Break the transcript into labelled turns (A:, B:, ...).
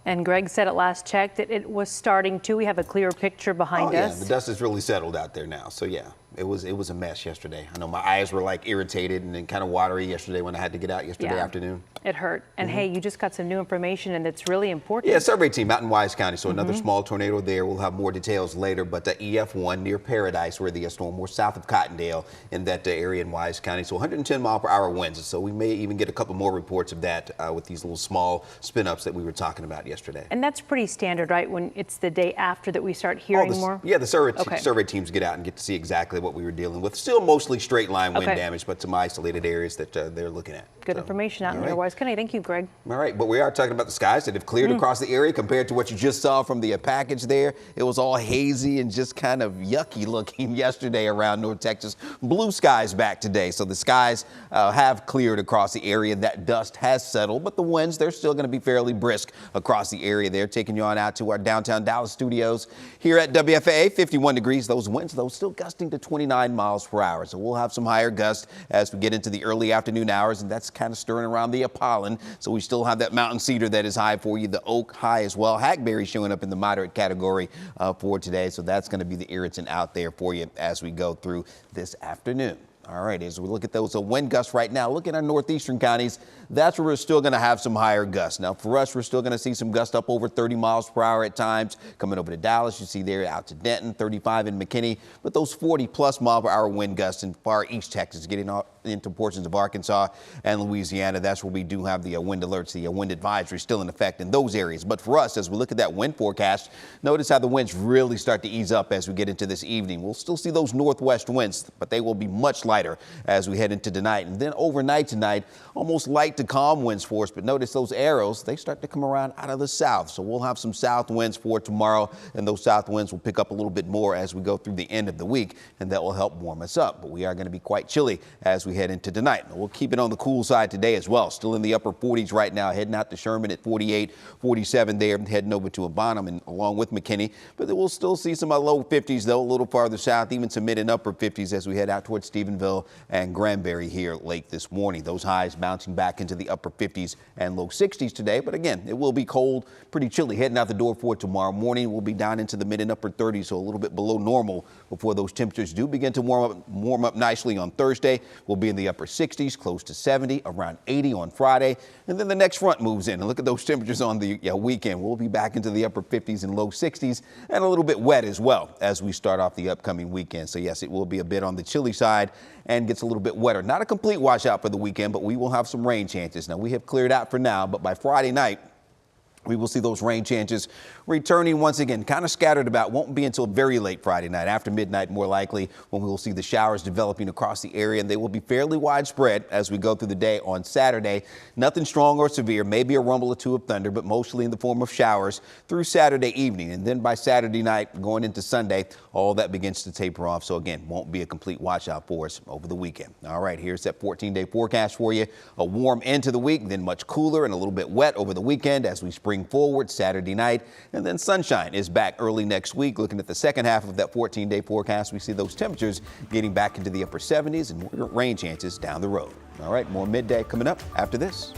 A: And Greg said at last check that it was starting to. We have a clear picture behind us.
B: The dust has really settled out there now. So yeah, it was a mess yesterday. I know my eyes were like irritated and then kind of watery yesterday when I had to get out yesterday afternoon.
A: It hurt. And hey, you just got some new information and it's really important.
B: Yeah, survey team out in Wise County. So another small tornado there. We'll have more details later. But the EF1 near Paradise, where the storm was south of Cottondale in that area in Wise County. So 110-mile-per-hour winds. So we may even get a couple more reports of that with these little small spin-ups that we were talking about yesterday.
A: And that's pretty standard, right? When it's the day after that we start hearing more?
B: Yeah, the survey teams get out and get to see exactly what we were dealing with. Still mostly straight line wind damage, but some isolated areas that they're looking at.
A: Good information out in Wise County. Thank you, Greg.
B: All right, but we are talking about the skies that have cleared across the area compared to what you just saw from the package there. It was all hazy and just kind of yucky looking yesterday around North Texas. Blue skies back today, so the skies have cleared across the area. That dust has settled, but the winds, they're still going to be fairly brisk across the area there. Taking you on out to our downtown Dallas studios here at WFAA, 51 degrees. Those winds, though, still gusting to 29 miles per hour. So we'll have some higher gusts as we get into the early afternoon hours, and that's kind of stirring around the pollen. So we still have that mountain cedar that is high for you, the oak high as well. Hackberry showing up in the moderate category for today. So that's going to be the irritant out there for you as we go through this afternoon. All right, as we look at those wind gusts right now, look at our northeastern counties. That's where we're still going to have some higher gusts. Now, for us, we're still going to see some gusts up over 30 miles per hour at times. Coming over to Dallas, you see there out to Denton, 35 in McKinney. But those 40-plus mile per hour wind gusts in far east Texas, getting into portions of Arkansas and Louisiana. That's where we do have the wind alerts, the wind advisory still in effect in those areas. But for us, as we look at that wind forecast, notice how the winds really start to ease up as we get into this evening. We'll still see those northwest winds, but they will be much lighter as we head into tonight. And then overnight tonight, almost light to calm winds for us. But notice those arrows, they start to come around out of the south. So we'll have some south winds for tomorrow, and those south winds will pick up a little bit more as we go through the end of the week, and that will help warm us up. But we are going to be quite chilly as we head into tonight. We'll keep it on the cool side today as well. Still in the upper 40s right now, heading out to Sherman at 48, 47 there, heading over to Bonham and along with McKinney. But then we'll still see some low 50s, though, a little farther south, even some mid and upper 50s as we head out towards Stephenville and Granbury here late this morning. Those highs bouncing back into the upper 50s and low 60s today. But again, it will be cold, pretty chilly heading out the door for tomorrow morning. We'll be down into the mid and upper 30s, so a little bit below normal before those temperatures do begin to warm up nicely on Thursday. We'll be in the upper 60s, close to 70, around 80 on Friday. And then the next front moves in. And look at those temperatures on the weekend. We'll be back into the upper 50s and low 60s and a little bit wet as well as we start off the upcoming weekend. So yes, it will be a bit on the chilly side and gets a little bit wetter. Not a complete washout for the weekend, but we will have some rain chances. Now, we have cleared out for now, but by Friday night, we will see those rain chances returning once again, kind of scattered about. Won't be until very late Friday night, after midnight more likely, when we will see the showers developing across the area, and they will be fairly widespread as we go through the day on Saturday. Nothing strong or severe, maybe a rumble or two of thunder, but mostly in the form of showers through Saturday evening. And then by Saturday night, going into Sunday, all that begins to taper off. So again, won't be a complete washout for us over the weekend. All right, here's that 14-day forecast for you. A warm end to the week, then much cooler and a little bit wet over the weekend as we spring forward Saturday night, and then sunshine is back early next week. Looking at the second half of that 14-day forecast, we see those temperatures getting back into the upper 70s and more rain chances down the road. All right, more midday coming up after this.